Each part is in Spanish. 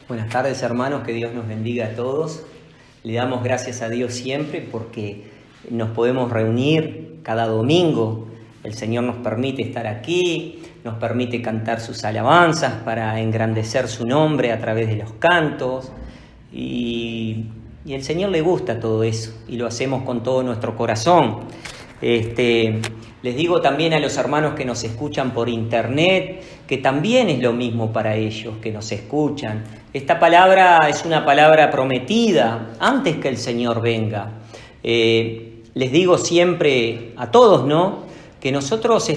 Buenas tardes, hermanos, que Dios nos bendiga a todos. Le damos gracias a Dios siempre porque nos podemos reunir cada domingo. El Señor nos permite estar aquí, nos permite cantar sus alabanzas para engrandecer su nombre a través de los cantos. Y al Señor le gusta todo eso y lo hacemos con todo nuestro corazón. Les digo también a los hermanos que nos escuchan por internet que también es lo mismo para ellos que nos escuchan. Esta palabra es una palabra prometida antes que el Señor venga. Les digo siempre a todos, ¿no? Que nosotros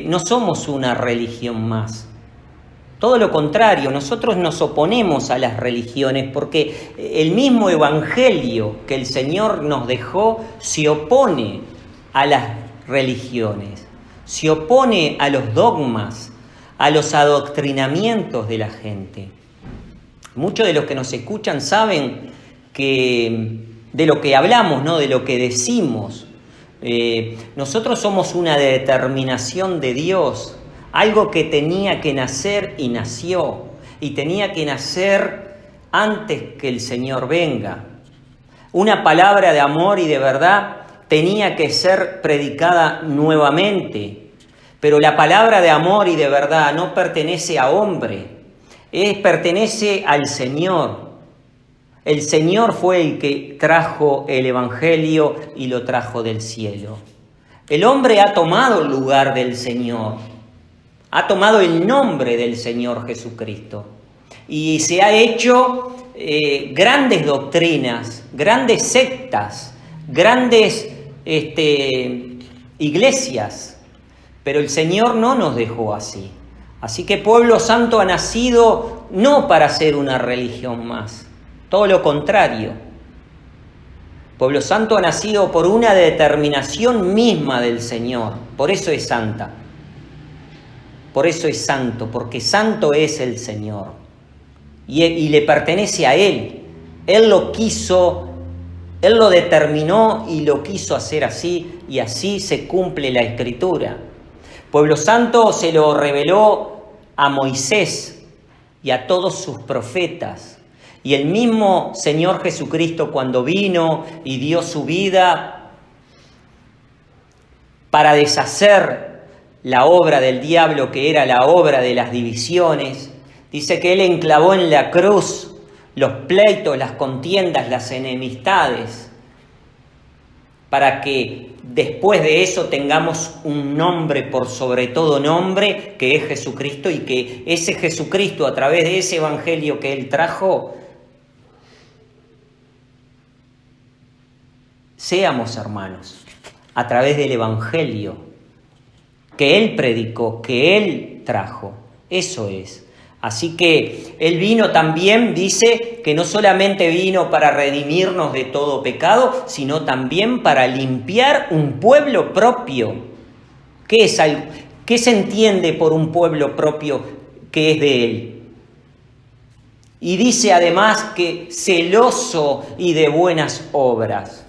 no somos una religión más. Todo lo contrario, nosotros nos oponemos a las religiones porque el mismo evangelio que el Señor nos dejó se opone a las religiones, se opone a los dogmas, a los adoctrinamientos de la gente. Muchos de los que nos escuchan saben que de lo que hablamos, ¿no? De lo que decimos. Nosotros somos una determinación de Dios, algo que tenía que nacer y nació, y tenía que nacer antes que el Señor venga. Una palabra de amor y de verdad tenía que ser predicada nuevamente, pero la palabra de amor y de verdad no pertenece a hombre, pertenece al Señor. El Señor fue el que trajo el Evangelio y lo trajo del cielo. El hombre ha tomado el lugar del Señor, ha tomado el nombre del Señor Jesucristo y se ha hecho grandes doctrinas, grandes sectas, grandes iglesias, pero el Señor no nos dejó así. Así que Pueblo Santo ha nacido no para ser una religión más, todo lo contrario. Pueblo Santo ha nacido por una determinación misma del Señor, por eso es santa, por eso es santo, porque santo es el Señor y le pertenece a Él. Él lo quiso, Él lo determinó y lo quiso hacer así, y así se cumple la Escritura. Pueblo Santo se lo reveló a Moisés y a todos sus profetas. Y el mismo Señor Jesucristo, cuando vino y dio su vida para deshacer la obra del diablo, que era la obra de las divisiones, dice que Él enclavó en la cruz los pleitos, las contiendas, las enemistades, para que después de eso tengamos un nombre por sobre todo nombre, que es Jesucristo, y que ese Jesucristo, a través de ese evangelio que Él trajo, seamos hermanos, a través del evangelio que Él predicó, que Él trajo. Eso es. Así que Él vino también, dice, que no solamente vino para redimirnos de todo pecado, sino también para limpiar un pueblo propio. ¿Qué se entiende por un pueblo propio que es de Él? Y dice además que celoso y de buenas obras.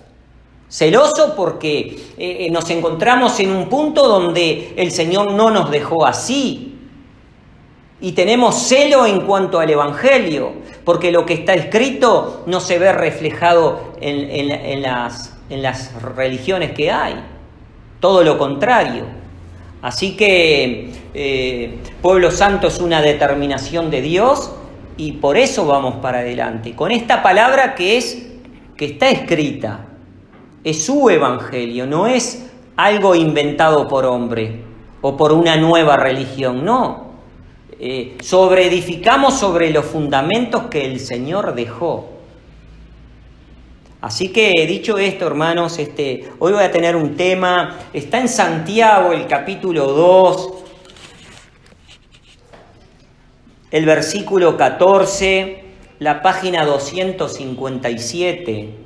Celoso porque nos encontramos en un punto donde el Señor no nos dejó así. Y tenemos celo en cuanto al Evangelio, porque lo que está escrito no se ve reflejado en las religiones que hay. Todo lo contrario. Así que Pueblo Santo es una determinación de Dios y por eso vamos para adelante. Con esta palabra que está escrita, es su Evangelio, no es algo inventado por hombre o por una nueva religión, no. Edificamos sobre los fundamentos que el Señor dejó. Así que dicho esto, hermanos, hoy voy a tener un tema, está en Santiago, el capítulo 2, el versículo 14, la página 257.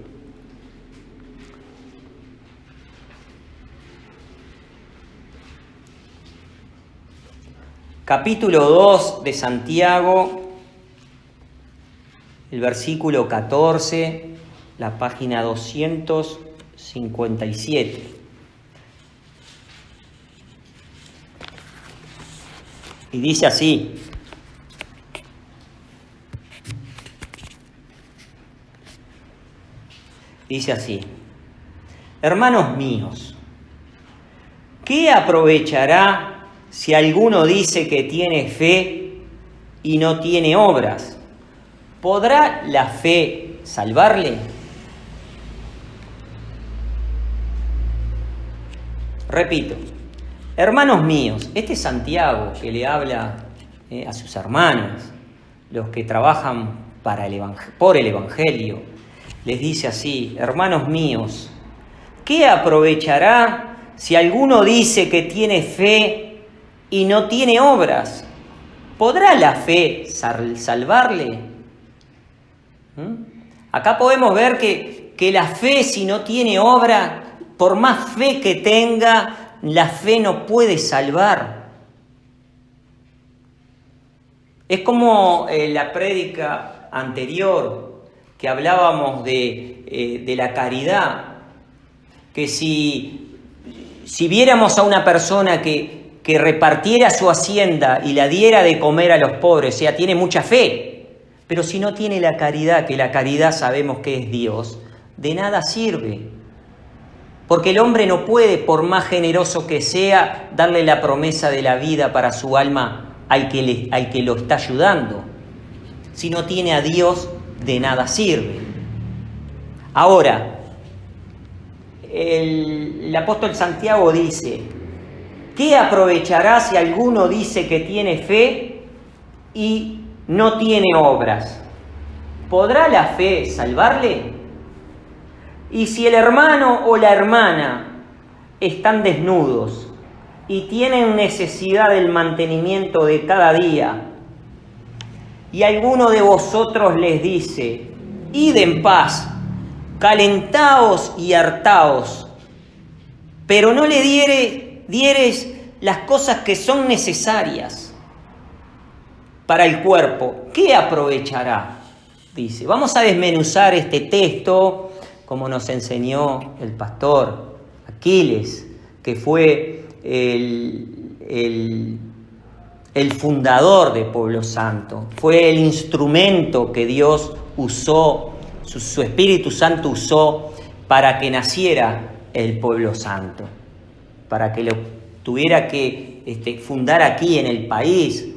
Capítulo 2 de Santiago, el versículo 14, la página 257. Y dice así: Dice así: hermanos míos, ¿qué aprovechará si alguno dice que tiene fe y no tiene obras? ¿Podrá la fe salvarle? Repito, hermanos míos, este es Santiago que le habla a sus hermanos, los que trabajan por el Evangelio. Les dice así: hermanos míos, ¿qué aprovechará si alguno dice que tiene fe y no tiene obras? ¿Podrá la fe salvarle? Acá podemos ver que la fe, si no tiene obra, por más fe que tenga, la fe no puede salvar. Es como la prédica anterior que hablábamos de la caridad, que si viéramos a una persona que repartiera su hacienda y la diera de comer a los pobres, o sea, tiene mucha fe, pero si no tiene la caridad, que la caridad sabemos que es Dios, de nada sirve. Porque el hombre no puede, por más generoso que sea, darle la promesa de la vida para su alma al que lo está ayudando. Si no tiene a Dios, de nada sirve. Ahora, el apóstol Santiago dice: ¿qué aprovechará si alguno dice que tiene fe y no tiene obras? ¿Podrá la fe salvarle? Y si el hermano o la hermana están desnudos y tienen necesidad del mantenimiento de cada día, y alguno de vosotros les dice: id en paz, calentaos y hartaos, pero no le diereis las cosas que son necesarias para el cuerpo, ¿qué aprovechará? Dice. Vamos a desmenuzar este texto como nos enseñó el pastor Aquiles, que fue el fundador de Pueblo Santo, fue el instrumento que Dios usó, su Espíritu Santo usó para que naciera el Pueblo Santo, para que lo tuviera que fundar aquí en el país,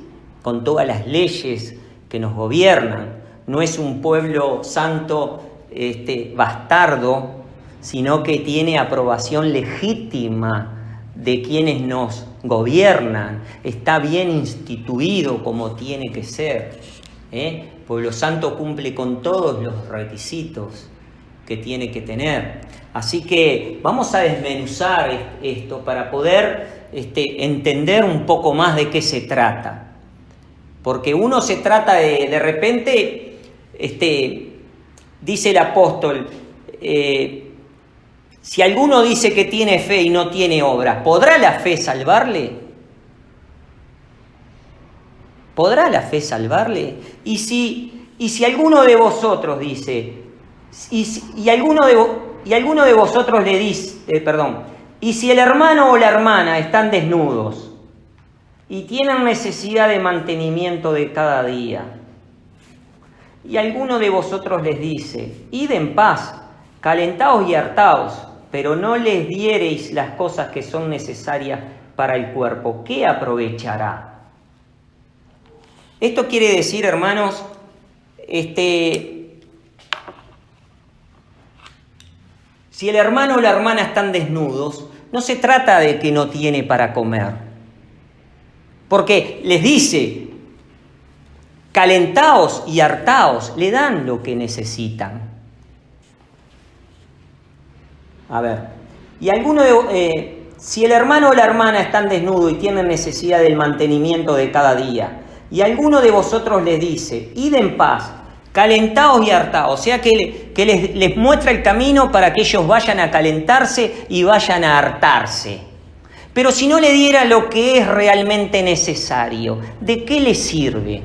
con todas las leyes que nos gobiernan. No es un pueblo santo bastardo, sino que tiene aprobación legítima de quienes nos gobiernan, está bien instituido como tiene que ser. Pueblo Santo cumple con todos los requisitos que tiene que tener. Así que vamos a desmenuzar esto para poder entender un poco más de qué se trata. Porque uno se trata de repente, dice el apóstol, si alguno dice que tiene fe y no tiene obras, ¿podrá la fe salvarle? ¿Podrá la fe salvarle? Y si alguno de vosotros dice, y alguno de vosotros le dice, y si el hermano o la hermana están desnudos y tienen necesidad de mantenimiento de cada día, y alguno de vosotros les dice: id en paz, calentaos y hartaos, pero no les diereis las cosas que son necesarias para el cuerpo, ¿qué aprovechará? Esto quiere decir, hermanos, si el hermano o la hermana están desnudos, no se trata de que no tiene para comer, porque les dice: calentaos y hartaos, le dan lo que necesitan. A ver, y si el hermano o la hermana están desnudos y tienen necesidad del mantenimiento de cada día, y alguno de vosotros les dice: id en paz, calentaos y hartaos, o sea que les muestra el camino para que ellos vayan a calentarse y vayan a hartarse. Pero si no le diera lo que es realmente necesario, ¿de qué le sirve?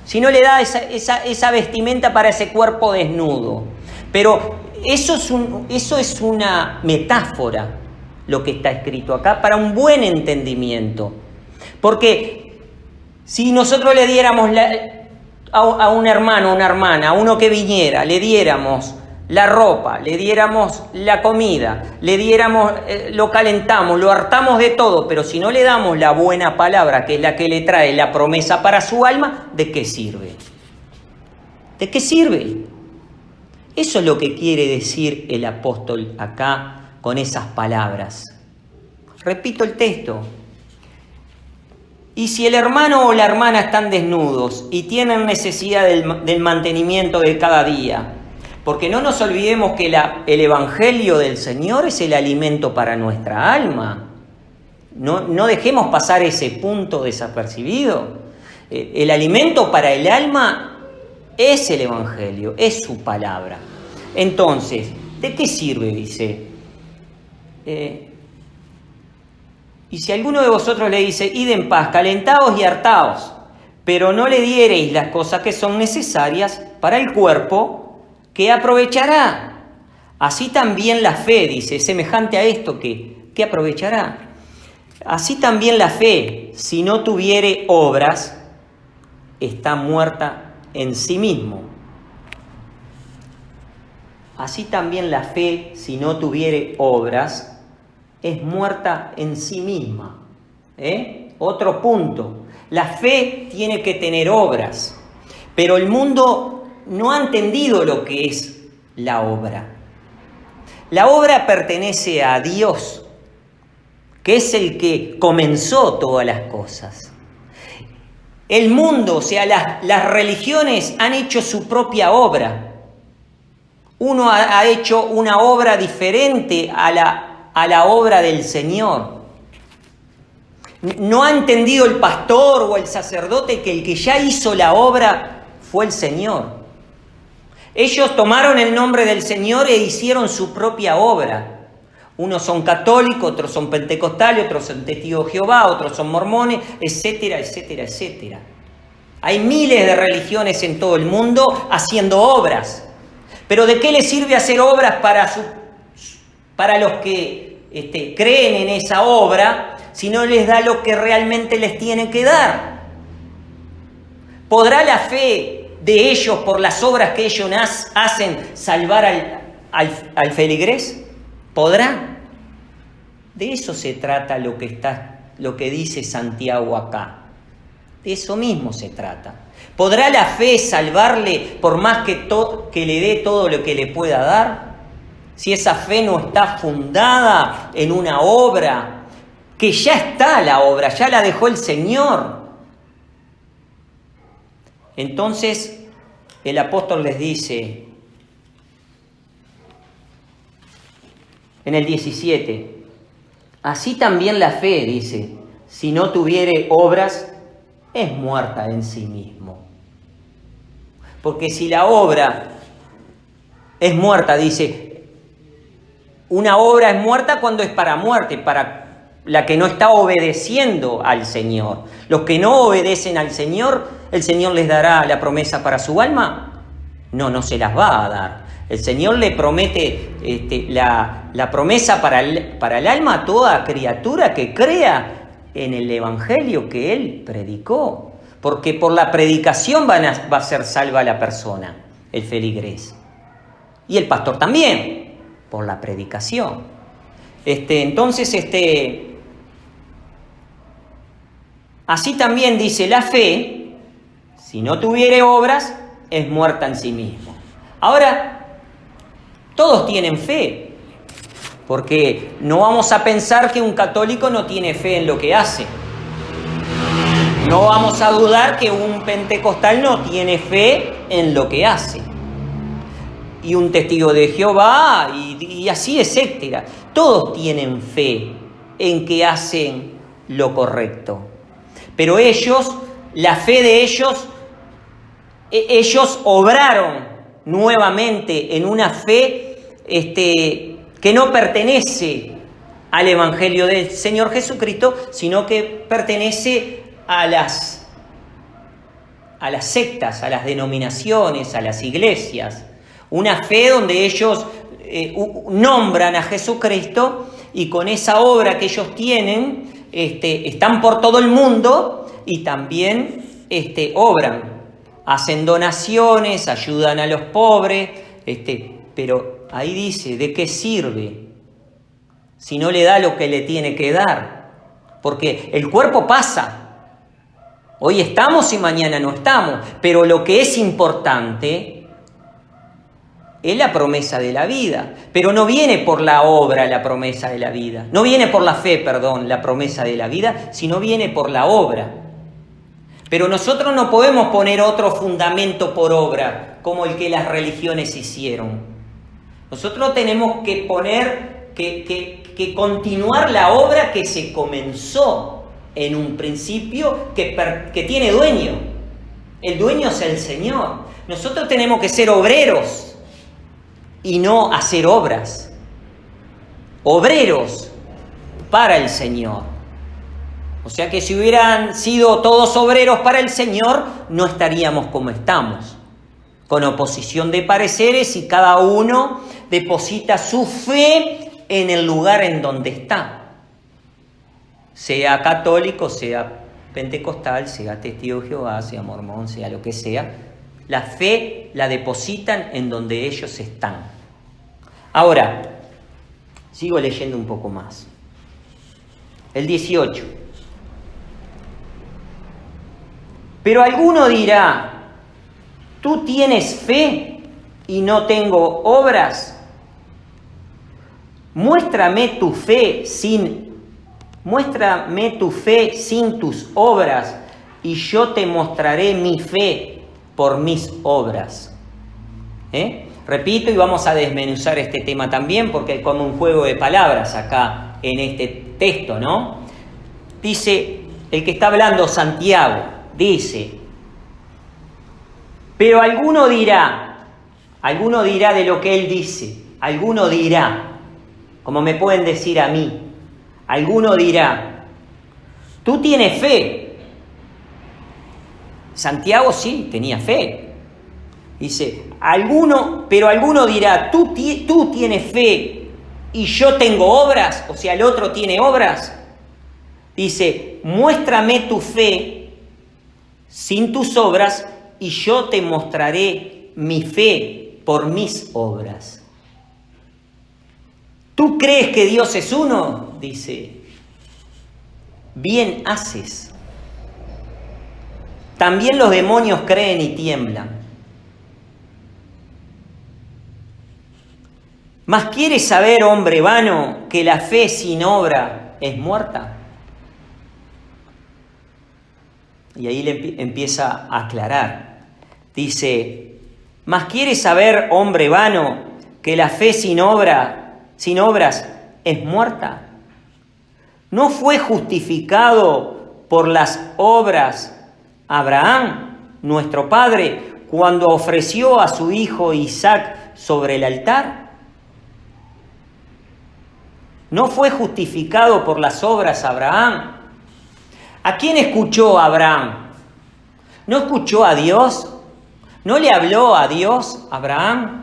Si no le da esa vestimenta para ese cuerpo desnudo. Pero eso es una metáfora, lo que está escrito acá, para un buen entendimiento. Porque si nosotros le diéramos a un hermano o una hermana, a uno que viniera, le diéramos la ropa, le diéramos la comida, le diéramos, lo calentamos, lo hartamos de todo, pero si no le damos la buena palabra, que es la que le trae la promesa para su alma, ¿de qué sirve? ¿De qué sirve? Eso es lo que quiere decir el apóstol acá con esas palabras. Repito el texto. Y si el hermano o la hermana están desnudos y tienen necesidad del mantenimiento de cada día, porque no nos olvidemos que el Evangelio del Señor es el alimento para nuestra alma. No dejemos pasar ese punto desapercibido. El alimento para el alma es el Evangelio, es su palabra. Entonces, ¿de qué sirve? Dice. Y si alguno de vosotros le dice, id en paz, calentaos y hartaos, pero no le diereis las cosas que son necesarias para el cuerpo, ¿qué aprovechará? Así también la fe, dice, semejante a esto, ¿qué aprovechará? Así también la fe, si no tuviere obras, está muerta en sí mismo. Así también la fe, si no tuviere obras, es muerta en sí misma. Otro punto. La fe tiene que tener obras, pero el mundo no ha entendido lo que es la obra. La obra pertenece a Dios, que es el que comenzó todas las cosas. El mundo, o sea, las religiones han hecho su propia obra. Uno ha hecho una obra diferente a la obra del Señor. No ha entendido el pastor o el sacerdote que el que ya hizo la obra fue el Señor. Ellos tomaron el nombre del Señor e hicieron su propia obra. Unos son católicos, otros son pentecostales, otros son testigos de Jehová, otros son mormones, etcétera, etcétera, etcétera. Hay miles de religiones en todo el mundo haciendo obras. Pero ¿de qué les sirve hacer obras para los que creen en esa obra si no les da lo que realmente les tiene que dar? ¿Podrá la fe de ellos, por las obras que ellos hacen, salvar al feligrés? ¿Podrá? De eso se trata lo que dice Santiago acá. De eso mismo se trata. ¿Podrá la fe salvarle por más que le dé todo lo que le pueda dar? Si esa fe no está fundada en una obra, que ya está la obra, ya la dejó el Señor. Entonces el apóstol les dice en el 17, así también la fe, dice, si no tuviere obras, es muerta en sí mismo. Porque si la obra es muerta, dice, una obra es muerta cuando es para muerte, para la que no está obedeciendo al Señor. Los que no obedecen al Señor, ¿el Señor les dará la promesa para su alma? No se las va a dar. El Señor le promete la promesa para el alma a toda criatura que crea en el Evangelio que Él predicó. Porque por la predicación va a ser salva la persona, el feligrés. Y el pastor también, por la predicación. Entonces, así también dice la fe, si no tuviere obras, es muerta en sí mismo. Ahora, todos tienen fe, porque no vamos a pensar que un católico no tiene fe en lo que hace. No vamos a dudar que un pentecostal no tiene fe en lo que hace. Y un testigo de Jehová, y así, etcétera. Todos tienen fe en que hacen lo correcto. Pero la fe de ellos obraron nuevamente en una fe que no pertenece al Evangelio del Señor Jesucristo, sino que pertenece a las sectas, a las denominaciones, a las iglesias. Una fe donde ellos nombran a Jesucristo y con esa obra que ellos tienen están por todo el mundo y también obran, hacen donaciones, ayudan a los pobres, pero ahí dice, ¿de qué sirve si no le da lo que le tiene que dar? Porque el cuerpo pasa. Hoy estamos y mañana no estamos, pero lo que es importante es la promesa de la vida. Pero no viene por la obra la promesa de la vida. No viene por la fe, perdón, la promesa de la vida, sino viene por la obra. Pero nosotros no podemos poner otro fundamento por obra, como el que las religiones hicieron. Nosotros tenemos que poner, que continuar la obra que se comenzó en un principio que tiene dueño. El dueño es el Señor. Nosotros tenemos que ser obreros y no hacer obras. Obreros para el Señor. O sea que si hubieran sido todos obreros para el Señor, no estaríamos como estamos, con oposición de pareceres y cada uno deposita su fe en el lugar en donde está. Sea católico, sea pentecostal, sea testigo de Jehová, sea mormón, sea lo que sea, la fe la depositan en donde ellos están. Ahora, sigo leyendo un poco más. El 18. Pero alguno dirá, ¿tú tienes fe y no tengo obras? Muéstrame tu fe sin tus obras, y yo te mostraré mi fe por mis obras. Repito, y vamos a desmenuzar este tema también, porque hay como un juego de palabras acá en este texto, ¿no? Dice, el que está hablando Santiago, dice, pero alguno dirá de lo que él dice, alguno dirá, como me pueden decir a mí, alguno dirá, tú tienes fe. Santiago sí tenía fe. Dice, pero alguno dirá, tú tienes fe y yo tengo obras, o sea, el otro tiene obras. Dice, muéstrame tu fe sin tus obras y yo te mostraré mi fe por mis obras. ¿Tú crees que Dios es uno? Dice, bien haces. También los demonios creen y tiemblan. ¿Mas quieres saber, hombre vano, que la fe sin obra es muerta? Y ahí le empieza a aclarar. Dice, ¿mas quieres saber, hombre vano, que la fe sin obras es muerta? ¿No fue justificado por las obras Abraham, nuestro padre, cuando ofreció a su hijo Isaac sobre el altar? ¿No fue justificado por las obras Abraham? ¿A quién escuchó Abraham? ¿No escuchó a Dios? ¿No le habló a Dios Abraham?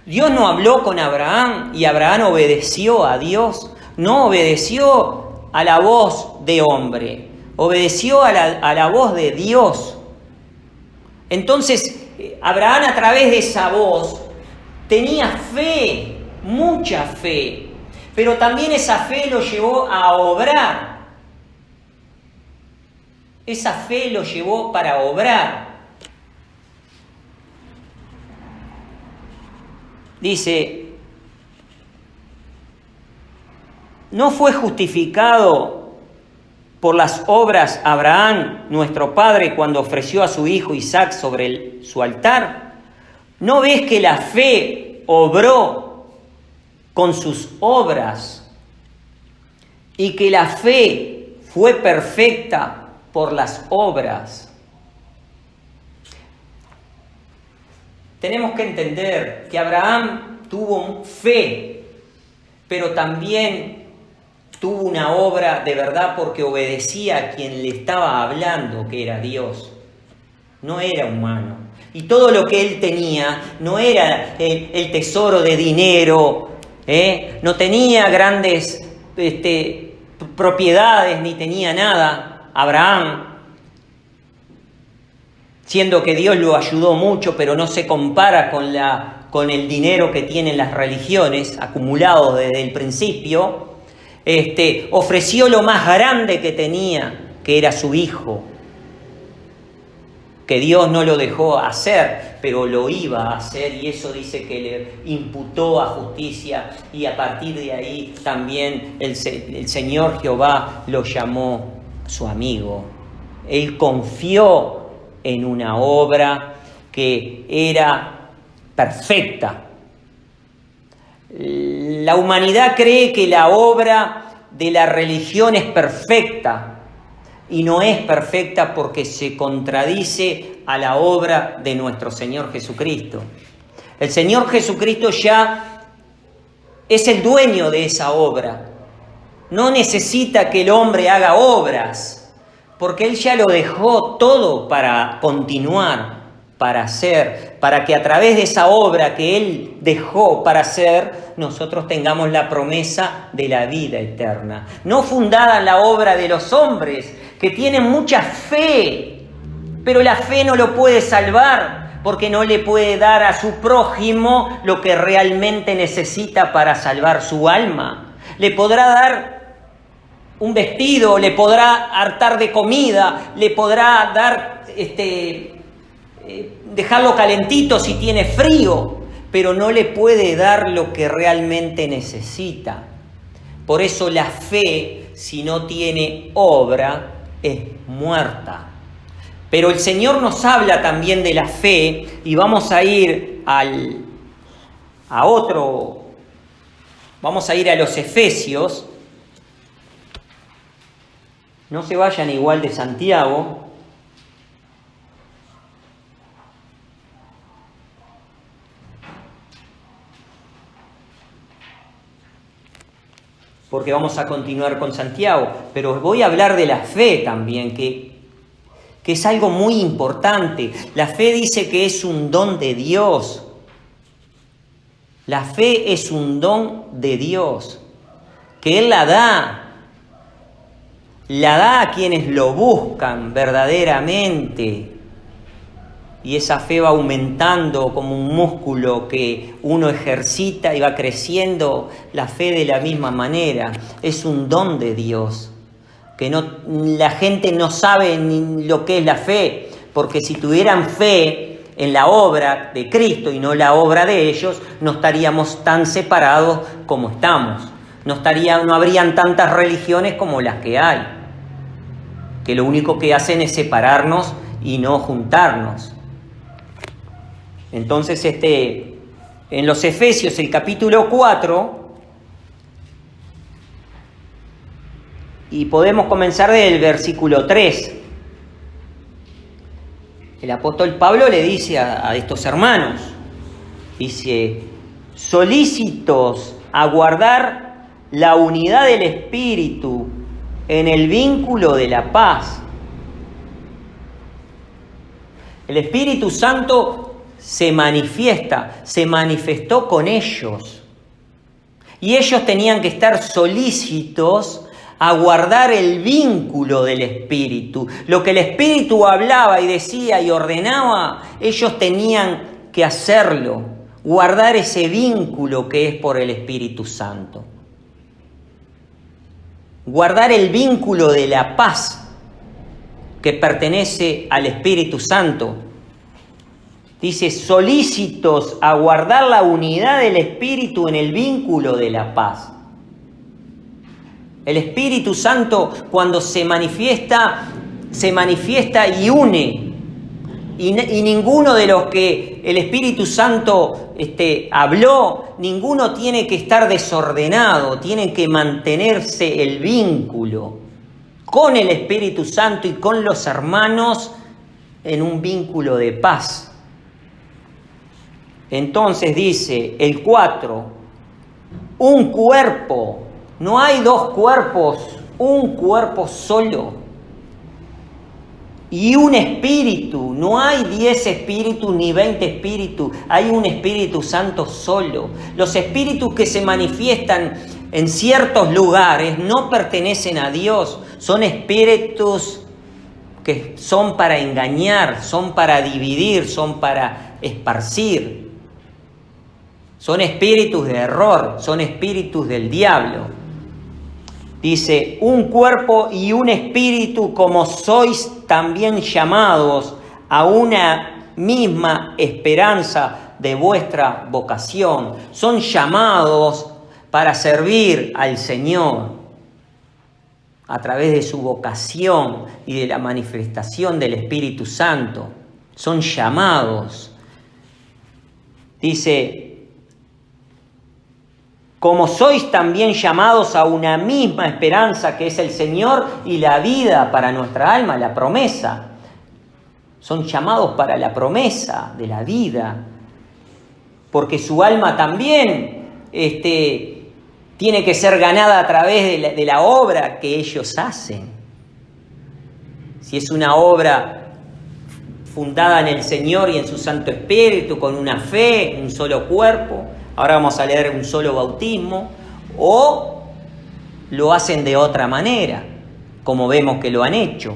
Dios no habló con Abraham y Abraham obedeció a Dios. No obedeció a la voz de hombre, obedeció a la voz de Dios. Entonces, Abraham, a través de esa voz, tenía fe, mucha fe, pero también esa fe lo llevó a obrar. Esa fe lo llevó para obrar. Dice, ¿no fue justificado por las obras Abraham, nuestro padre, cuando ofreció a su hijo Isaac sobre su altar? ¿No ves que la fe obró con sus obras y que la fe fue perfecta por las obras? Tenemos que entender que Abraham tuvo fe, pero también tuvo una obra de verdad porque obedecía a quien le estaba hablando, que era Dios. No era humano. Y todo lo que él tenía no era el tesoro de dinero, no tenía grandes propiedades, ni tenía nada. Abraham, siendo que Dios lo ayudó mucho, pero no se compara con la con el dinero que tienen las religiones, acumulado desde el principio, ofreció lo más grande que tenía, que era su hijo, que Dios no lo dejó hacer, pero lo iba a hacer, y eso dice que le imputó a justicia, y a partir de ahí también el Señor Jehová lo llamó su amigo. Él confió en una obra que era perfecta. La humanidad cree que la obra de la religión es perfecta, y no es perfecta porque se contradice a la obra de nuestro Señor Jesucristo. El Señor Jesucristo ya es el dueño de esa obra. No necesita que el hombre haga obras, porque Él ya lo dejó todo para continuar, para hacer, para que a través de esa obra que Él dejó para hacer, nosotros tengamos la promesa de la vida eterna. No fundada en la obra de los hombres, que tienen mucha fe, pero la fe no lo puede salvar, porque no le puede dar a su prójimo lo que realmente necesita para salvar su alma. Le podrá dar un vestido, le podrá hartar de comida, le podrá dar, dejarlo calentito si tiene frío, pero no le puede dar lo que realmente necesita. Por eso la fe, si no tiene obra, es muerta. Pero el Señor nos habla también de la fe, y vamos a ir vamos a ir a los Efesios. No se vayan igual de Santiago. Porque vamos a continuar con Santiago, pero os voy a hablar de la fe también, que es algo muy importante. La fe dice que es un don de Dios. La fe es un don de Dios, que Él la da a quienes lo buscan verdaderamente. Y esa fe va aumentando como un músculo que uno ejercita y va creciendo. La fe de la misma manera es un don de Dios, que la gente no sabe ni lo que es la fe, porque si tuvieran fe en la obra de Cristo y no la obra de ellos, no estaríamos tan separados como estamos. No habrían tantas religiones como las que hay, que lo único que hacen es separarnos y no juntarnos. Entonces, en los Efesios, el capítulo 4, y podemos comenzar del versículo 3. El apóstol Pablo le dice a estos hermanos, dice: solícitos a guardar la unidad del Espíritu en el vínculo de la paz. El Espíritu Santo se manifestó con ellos. Y ellos tenían que estar solícitos a guardar el vínculo del Espíritu. Lo que el Espíritu hablaba y decía y ordenaba, ellos tenían que hacerlo, guardar ese vínculo que es por el Espíritu Santo. Guardar el vínculo de la paz que pertenece al Espíritu Santo. Dice: solícitos a guardar la unidad del Espíritu en el vínculo de la paz. El Espíritu Santo, cuando se manifiesta y une. Y ninguno de los que el Espíritu Santo habló, ninguno tiene que estar desordenado, tiene que mantenerse el vínculo con el Espíritu Santo y con los hermanos en un vínculo de paz. Entonces dice el 4, un cuerpo, no hay dos cuerpos, un cuerpo solo. Y un espíritu, no hay 10 espíritus ni 20 espíritus, hay un Espíritu Santo solo. Los espíritus que se manifiestan en ciertos lugares no pertenecen a Dios, son espíritus que son para engañar, son para dividir, son para esparcir. Son espíritus de error, son espíritus del diablo. Dice, un cuerpo y un espíritu, como sois también llamados a una misma esperanza de vuestra vocación. Son llamados para servir al Señor a través de su vocación y de la manifestación del Espíritu Santo. Son llamados. Dice, como sois también llamados a una misma esperanza que es el Señor y la vida para nuestra alma, la promesa. Son llamados para la promesa de la vida, porque su alma también tiene que ser ganada a través de la obra que ellos hacen. Si es una obra fundada en el Señor y en su Santo Espíritu, con una fe, un solo cuerpo, ahora vamos a leer un solo bautismo, o lo hacen de otra manera, como vemos que lo han hecho.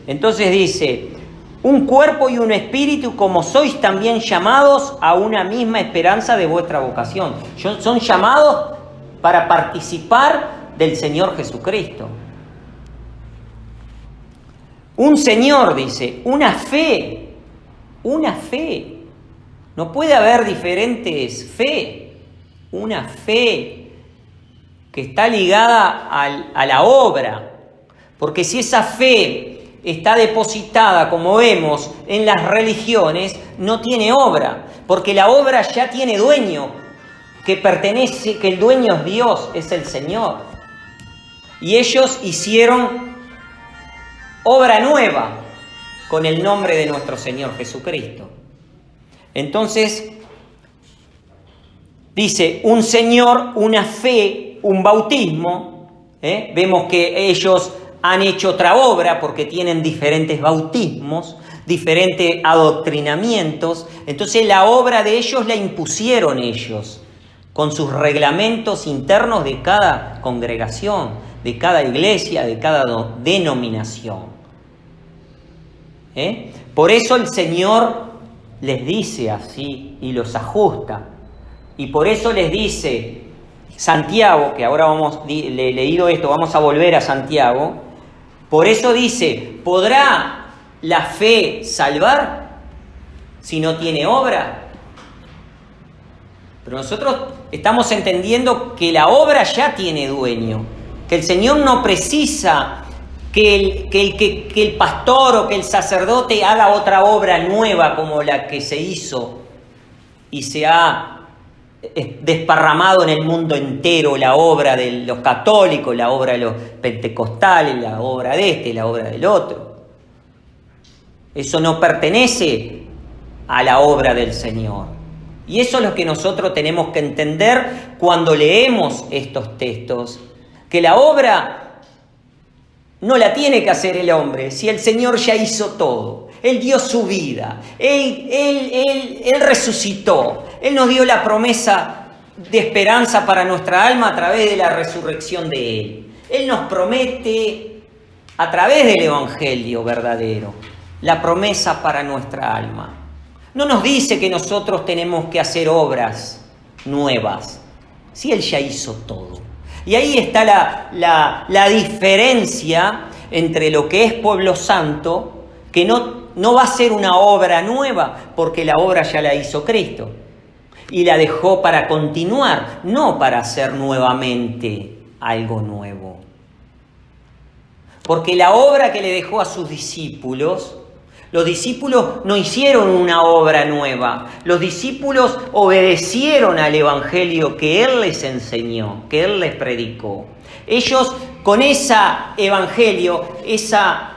Entonces dice, un cuerpo y un espíritu, como sois también llamados a una misma esperanza de vuestra vocación. Son llamados para participar del Señor Jesucristo. Un Señor, dice, una fe. No puede haber diferentes fe. Una fe que está ligada a la obra. Porque si esa fe está depositada, como vemos, en las religiones, no tiene obra. Porque la obra ya tiene dueño, que el dueño es Dios, es el Señor. Y ellos hicieron obra nueva con el nombre de nuestro Señor Jesucristo. Entonces, dice, un Señor, una fe, un bautismo. Vemos que ellos han hecho otra obra porque tienen diferentes bautismos, diferentes adoctrinamientos. Entonces la obra de ellos la impusieron ellos, con sus reglamentos internos de cada congregación, de cada iglesia, de cada denominación. Por eso el Señor les dice así y los ajusta. Y por eso les dice Santiago, que ahora le he leído esto, vamos a volver a Santiago. Por eso dice, ¿podrá la fe salvar si no tiene obra? Pero nosotros estamos entendiendo que la obra ya tiene dueño, que el Señor no precisa que el pastor o que el sacerdote haga otra obra nueva como la que se hizo y se ha desparramado en el mundo entero, la obra de los católicos, la obra de los pentecostales, la obra de la obra del otro. Eso no pertenece a la obra del Señor. Y eso es lo que nosotros tenemos que entender cuando leemos estos textos, que la obra no la tiene que hacer el hombre, si el Señor ya hizo todo. Él dio su vida, Él resucitó, Él nos dio la promesa de esperanza para nuestra alma a través de la resurrección de Él. Él nos promete a través del Evangelio verdadero la promesa para nuestra alma. No nos dice que nosotros tenemos que hacer obras nuevas, si Él ya hizo todo. Y ahí está la diferencia entre lo que es pueblo santo, que no va a ser una obra nueva, porque la obra ya la hizo Cristo. Y la dejó para continuar, no para hacer nuevamente algo nuevo. Porque la obra que le dejó a sus discípulos, los discípulos no hicieron una obra nueva. Los discípulos obedecieron al Evangelio que Él les enseñó, que Él les predicó. Ellos con ese Evangelio, esa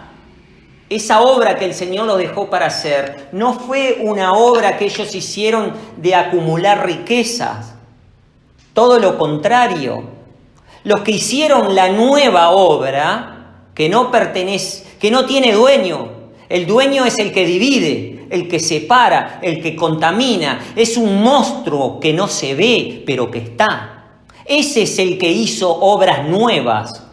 obra que el Señor los dejó para hacer, no fue una obra que ellos hicieron de acumular riquezas. Todo lo contrario. Los que hicieron la nueva obra, que no tiene dueño. El dueño es el que divide, el que separa, el que contamina. Es un monstruo que no se ve, pero que está. Ese es el que hizo obras nuevas.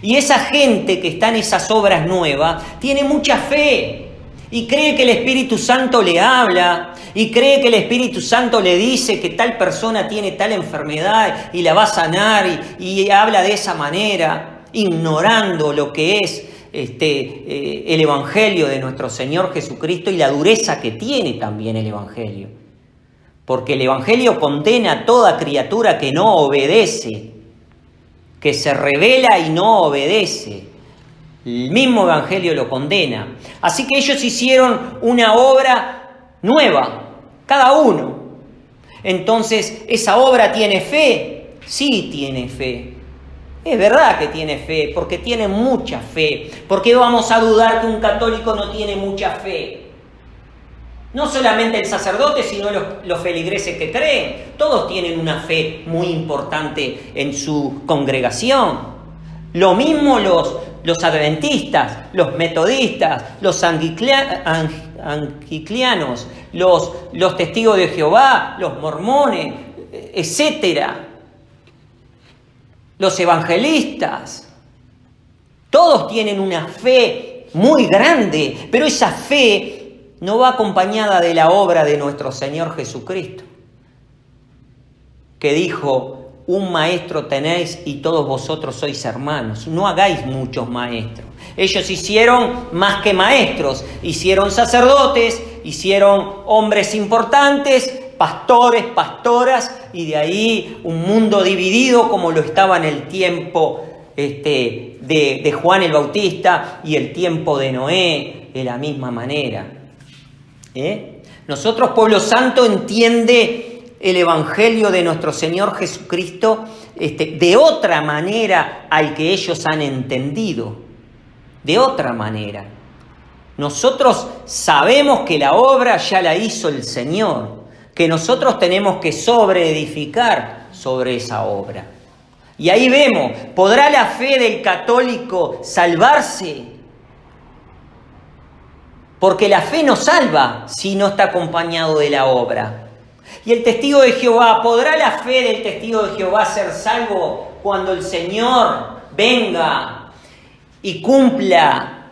Y esa gente que está en esas obras nuevas tiene mucha fe. y cree que el Espíritu Santo le habla, y cree que el Espíritu Santo le dice que tal persona tiene tal enfermedad y la va a sanar, y habla de esa manera, ignorando lo que es el Evangelio de nuestro Señor Jesucristo y la dureza que tiene también el Evangelio. Porque el Evangelio condena a toda criatura que no obedece, que se rebela y no obedece. El mismo Evangelio lo condena. Así que ellos hicieron una obra nueva, cada uno. Entonces, ¿esa obra tiene fe? Sí tiene fe. Es verdad que tiene fe, porque tiene mucha fe. ¿Por qué vamos a dudar que un católico no tiene mucha fe? No solamente el sacerdote, sino los feligreses que creen. Todos tienen una fe muy importante en su congregación. Lo mismo los adventistas, los metodistas, los angliclianos, los testigos de Jehová, los mormones, etcétera. Los evangelistas. Todos tienen una fe muy grande, pero esa fe no va acompañada de la obra de nuestro Señor Jesucristo, que dijo: un maestro tenéis y todos vosotros sois hermanos. No hagáis muchos maestros. Ellos hicieron más que maestros, hicieron sacerdotes, hicieron hombres importantes, pastores, pastoras, y de ahí un mundo dividido como lo estaba en el tiempo de Juan el Bautista y el tiempo de Noé, de la misma manera. Nosotros, pueblo santo, entiende el Evangelio de nuestro Señor Jesucristo de otra manera al que ellos han entendido, de otra manera. Nosotros sabemos que la obra ya la hizo el Señor, que nosotros tenemos que sobreedificar sobre esa obra. Y ahí vemos, ¿podrá la fe del católico salvarse? Porque la fe no salva si no está acompañado de la obra. Y el testigo de Jehová, ¿podrá la fe del testigo de Jehová ser salvo cuando el Señor venga y cumpla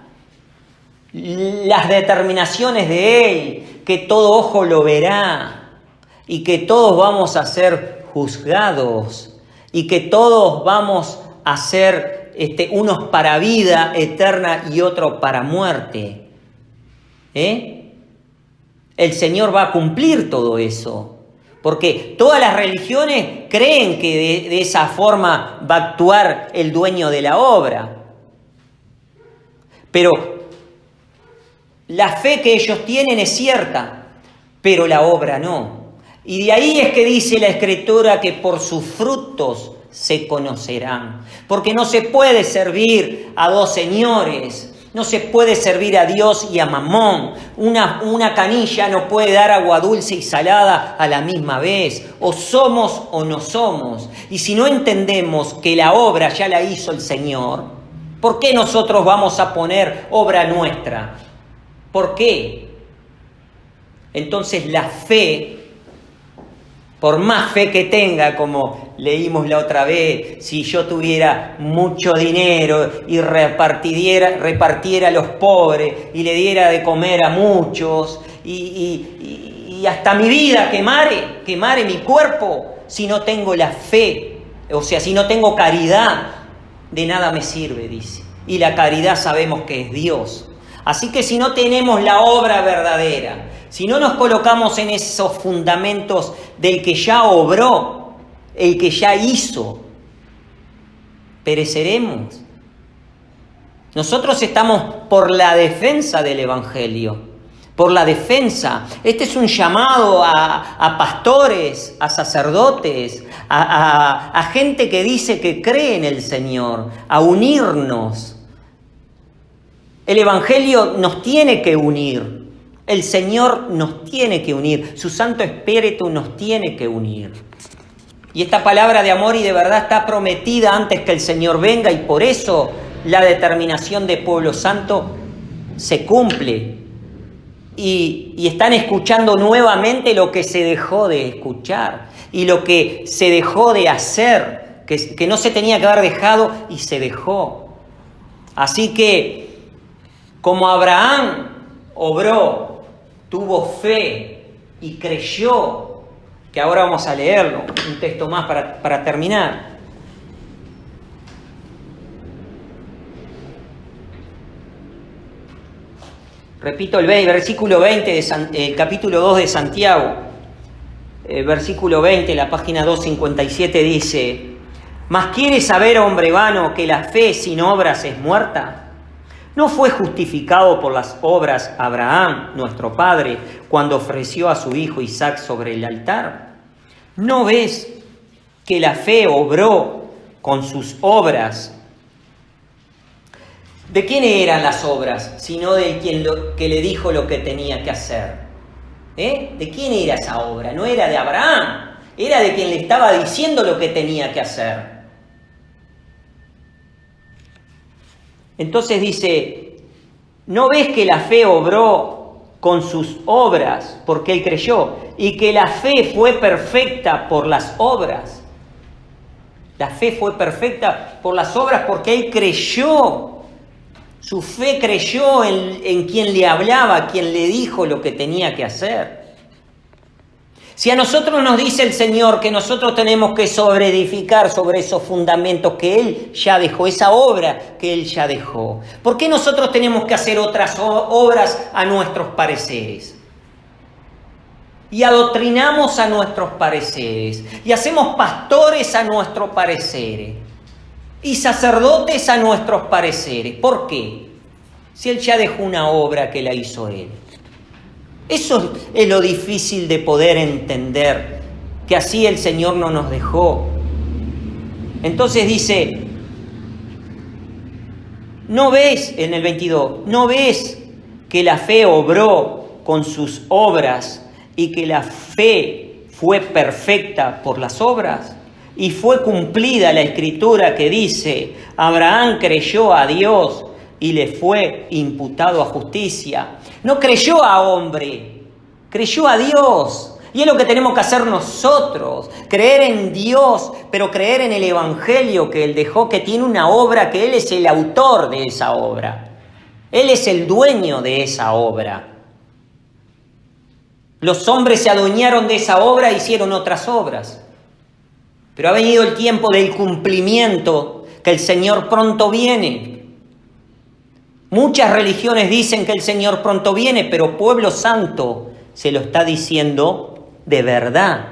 las determinaciones de Él, que todo ojo lo verá y que todos vamos a ser juzgados y que todos vamos a ser unos para vida eterna y otros para muerte? El Señor va a cumplir todo eso, porque todas las religiones creen que de esa forma va a actuar el dueño de la obra. Pero la fe que ellos tienen es cierta, pero la obra no. Y de ahí es que dice la Escritura que por sus frutos se conocerán, porque no se puede servir a dos señores. No se puede servir a Dios y a Mamón. Una canilla no puede dar agua dulce y salada a la misma vez. O somos o no somos. Y si no entendemos que la obra ya la hizo el Señor, ¿por qué nosotros vamos a poner obra nuestra? ¿Por qué? Entonces la fe, por más fe que tenga, como leímos la otra vez, si yo tuviera mucho dinero y repartiera a los pobres y le diera de comer a muchos y hasta mi vida quemare mi cuerpo, si no tengo la fe, o sea, si no tengo caridad, de nada me sirve, dice. Y la caridad sabemos que es Dios. Así que si no tenemos la obra verdadera, si no nos colocamos en esos fundamentos del que ya obró, el que ya hizo, pereceremos. Nosotros estamos por la defensa del Evangelio, por la defensa. Este es un llamado a pastores, a sacerdotes, a gente que dice que cree en el Señor, a unirnos. El Evangelio nos tiene que unir. El Señor nos tiene que unir. Su Santo Espíritu nos tiene que unir. Y esta palabra de amor y de verdad está prometida antes que el Señor venga, y por eso la determinación de Pueblo Santo se cumple. Y están escuchando nuevamente lo que se dejó de escuchar y lo que se dejó de hacer, que no se tenía que haber dejado y se dejó. Así que, como Abraham obró, tuvo fe y creyó, que ahora vamos a leerlo, un texto más para terminar. Repito el versículo 20 del capítulo 2 de Santiago, versículo 20, la página 257 dice: ¿Mas quieres saber, hombre vano, que la fe sin obras es muerta? ¿No fue justificado por las obras Abraham, nuestro padre, cuando ofreció a su hijo Isaac sobre el altar? ¿No ves que la fe obró con sus obras? ¿De quién eran las obras? Sino de quien que le dijo lo que tenía que hacer. ¿De quién era esa obra? No era de Abraham, era de quien le estaba diciendo lo que tenía que hacer. Entonces dice, ¿no ves que la fe obró con sus obras porque él creyó? Y que la fe fue perfecta por las obras. La fe fue perfecta por las obras porque él creyó. Su fe creyó en quien le hablaba, quien le dijo lo que tenía que hacer. Si a nosotros nos dice el Señor que nosotros tenemos que sobreedificar sobre esos fundamentos que Él ya dejó, esa obra que Él ya dejó, ¿por qué nosotros tenemos que hacer otras obras a nuestros pareceres? Y adoctrinamos a nuestros pareceres, y hacemos pastores a nuestros pareceres, y sacerdotes a nuestros pareceres. ¿Por qué? Si Él ya dejó una obra que la hizo Él. Eso es lo difícil de poder entender, que así el Señor no nos dejó. Entonces dice, ¿no ves, en el 22, no ves que la fe obró con sus obras y que la fe fue perfecta por las obras? Y fue cumplida la escritura que dice, Abraham creyó a Dios y le fue imputado a justicia. No creyó a hombre, creyó a Dios. Y es lo que tenemos que hacer nosotros, creer en Dios, pero creer en el Evangelio que Él dejó, que tiene una obra, que Él es el autor de esa obra. Él es el dueño de esa obra. Los hombres se adueñaron de esa obra e hicieron otras obras. Pero ha venido el tiempo del cumplimiento, que el Señor pronto viene. Muchas religiones dicen que el Señor pronto viene, pero Pueblo Santo se lo está diciendo de verdad.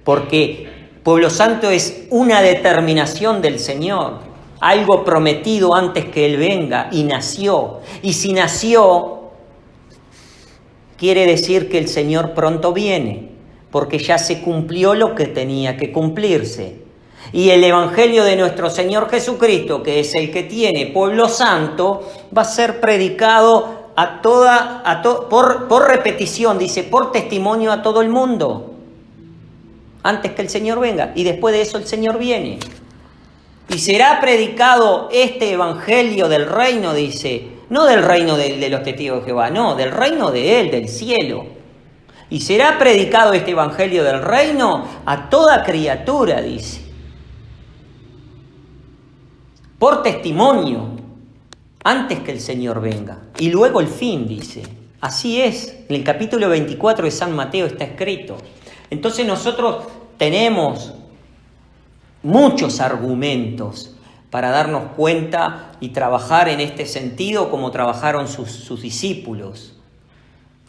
Porque Pueblo Santo es una determinación del Señor, algo prometido antes que Él venga, y nació. Y si nació, quiere decir que el Señor pronto viene, porque ya se cumplió lo que tenía que cumplirse. Y el Evangelio de nuestro Señor Jesucristo, que es el que tiene Pueblo Santo, va a ser predicado por repetición, dice, por testimonio a todo el mundo, antes que el Señor venga. Y después de eso el Señor viene. Y será predicado este Evangelio del reino, dice, no del reino de los testigos de Jehová, no, del reino de Él, del cielo. Y será predicado este Evangelio del reino a toda criatura, dice. Por testimonio, antes que el Señor venga. Y luego el fin, dice. Así es. En el capítulo 24 de San Mateo está escrito. Entonces nosotros tenemos muchos argumentos para darnos cuenta y trabajar en este sentido como trabajaron sus discípulos.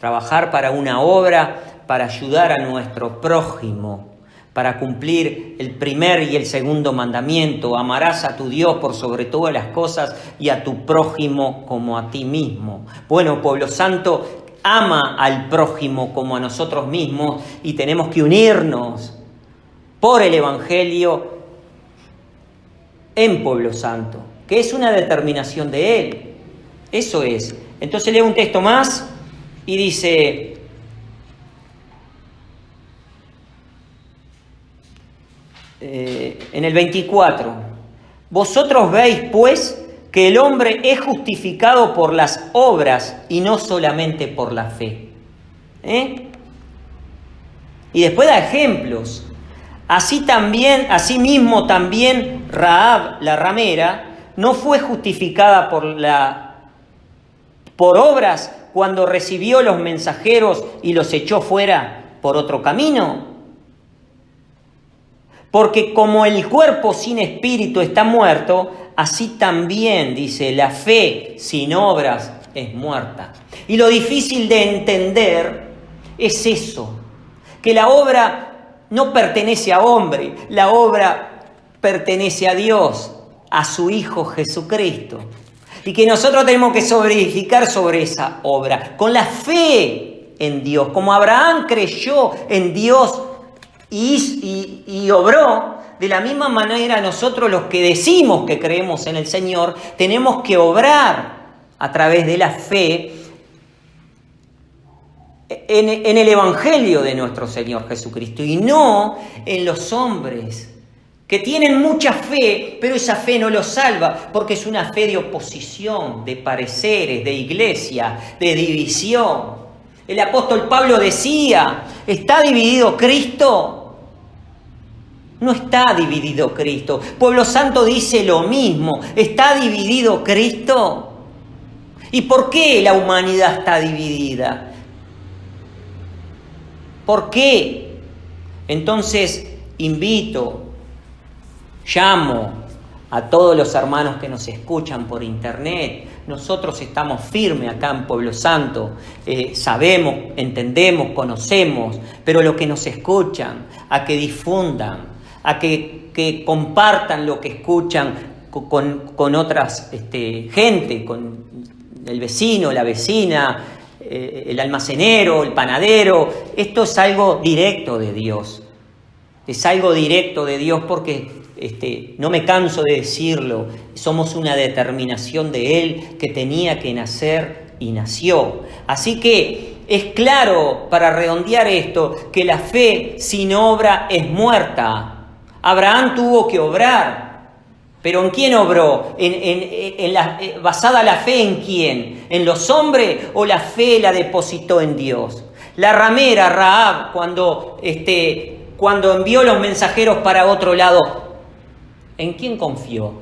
Trabajar para una obra, para ayudar a nuestro prójimo, para cumplir el primer y el segundo mandamiento. Amarás a tu Dios por sobre todas las cosas y a tu prójimo como a ti mismo. Bueno, Pueblo Santo ama al prójimo como a nosotros mismos y tenemos que unirnos por el Evangelio en Pueblo Santo, que es una determinación de Él. Eso es. Entonces leo un texto más. Y dice, en el 24, vosotros veis pues que el hombre es justificado por las obras y no solamente por la fe. Y después da ejemplos. Asimismo también Rahab, la ramera, no fue justificada por obras cuando recibió los mensajeros y los echó fuera por otro camino? Porque como el cuerpo sin espíritu está muerto, así también, dice, la fe sin obras es muerta. Y lo difícil de entender es eso, que la obra no pertenece a hombre, la obra pertenece a Dios, a su Hijo Jesucristo. Y que nosotros tenemos que edificar sobre esa obra, con la fe en Dios, como Abraham creyó en Dios y obró. De la misma manera nosotros los que decimos que creemos en el Señor, tenemos que obrar a través de la fe en el Evangelio de nuestro Señor Jesucristo y no en los hombres que tienen mucha fe, pero esa fe no los salva, porque es una fe de oposición, de pareceres, de iglesia, de división. El apóstol Pablo decía, ¿está dividido Cristo? No está dividido Cristo. Pueblo Santo dice lo mismo, ¿está dividido Cristo? ¿Y por qué la humanidad está dividida? ¿Por qué? Entonces llamo a todos los hermanos que nos escuchan por internet. Nosotros estamos firmes acá en Pueblo Santo, sabemos, entendemos, conocemos, pero los que nos escuchan, a que difundan, a que compartan lo que escuchan con otras gente, con el vecino, la vecina, el almacenero, el panadero. Esto es algo directo de Dios. Es algo directo de Dios porque no me canso de decirlo. Somos una determinación de Él que tenía que nacer y nació. Así que es claro, para redondear esto, que la fe sin obra es muerta. Abraham tuvo que obrar, pero ¿en quién obró? ¿Basada la fe en quién? ¿En los hombres o la fe la depositó en Dios? La ramera Rahab, cuando envió los mensajeros para otro lado, ¿en quién confió?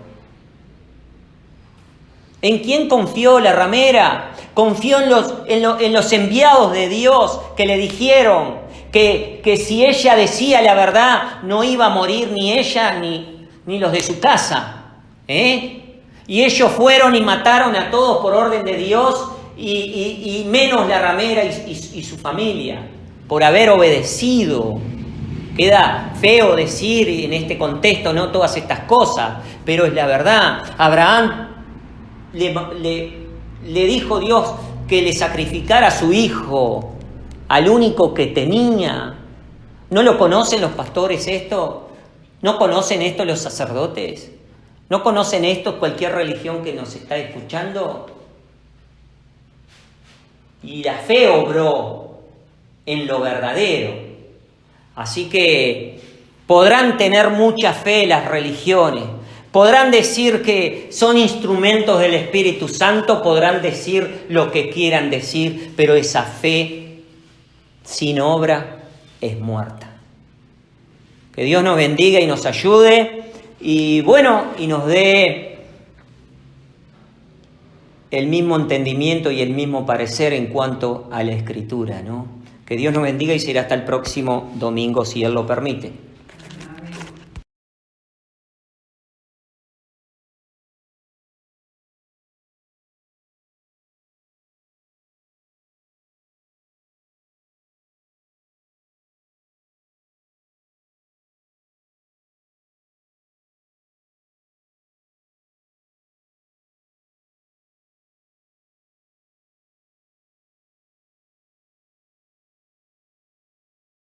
¿En quién confió la ramera? Confió en los enviados de Dios que le dijeron que si ella decía la verdad no iba a morir ni ella ni los de su casa. Y ellos fueron y mataron a todos por orden de Dios y menos la ramera y su familia por haber obedecido. Queda feo decir en este contexto, ¿no?, todas estas cosas, pero es la verdad. Abraham le dijo Dios que le sacrificara a su hijo, al único que tenía. ¿No lo conocen los pastores esto? ¿No conocen esto los sacerdotes? ¿No conocen esto cualquier religión que nos está escuchando? Y la fe obró en lo verdadero. Así que podrán tener mucha fe las religiones, podrán decir que son instrumentos del Espíritu Santo, podrán decir lo que quieran decir, pero esa fe sin obra es muerta. Que Dios nos bendiga y nos ayude y nos dé el mismo entendimiento y el mismo parecer en cuanto a la Escritura, ¿no? Que Dios nos bendiga y será hasta el próximo domingo, si Él lo permite.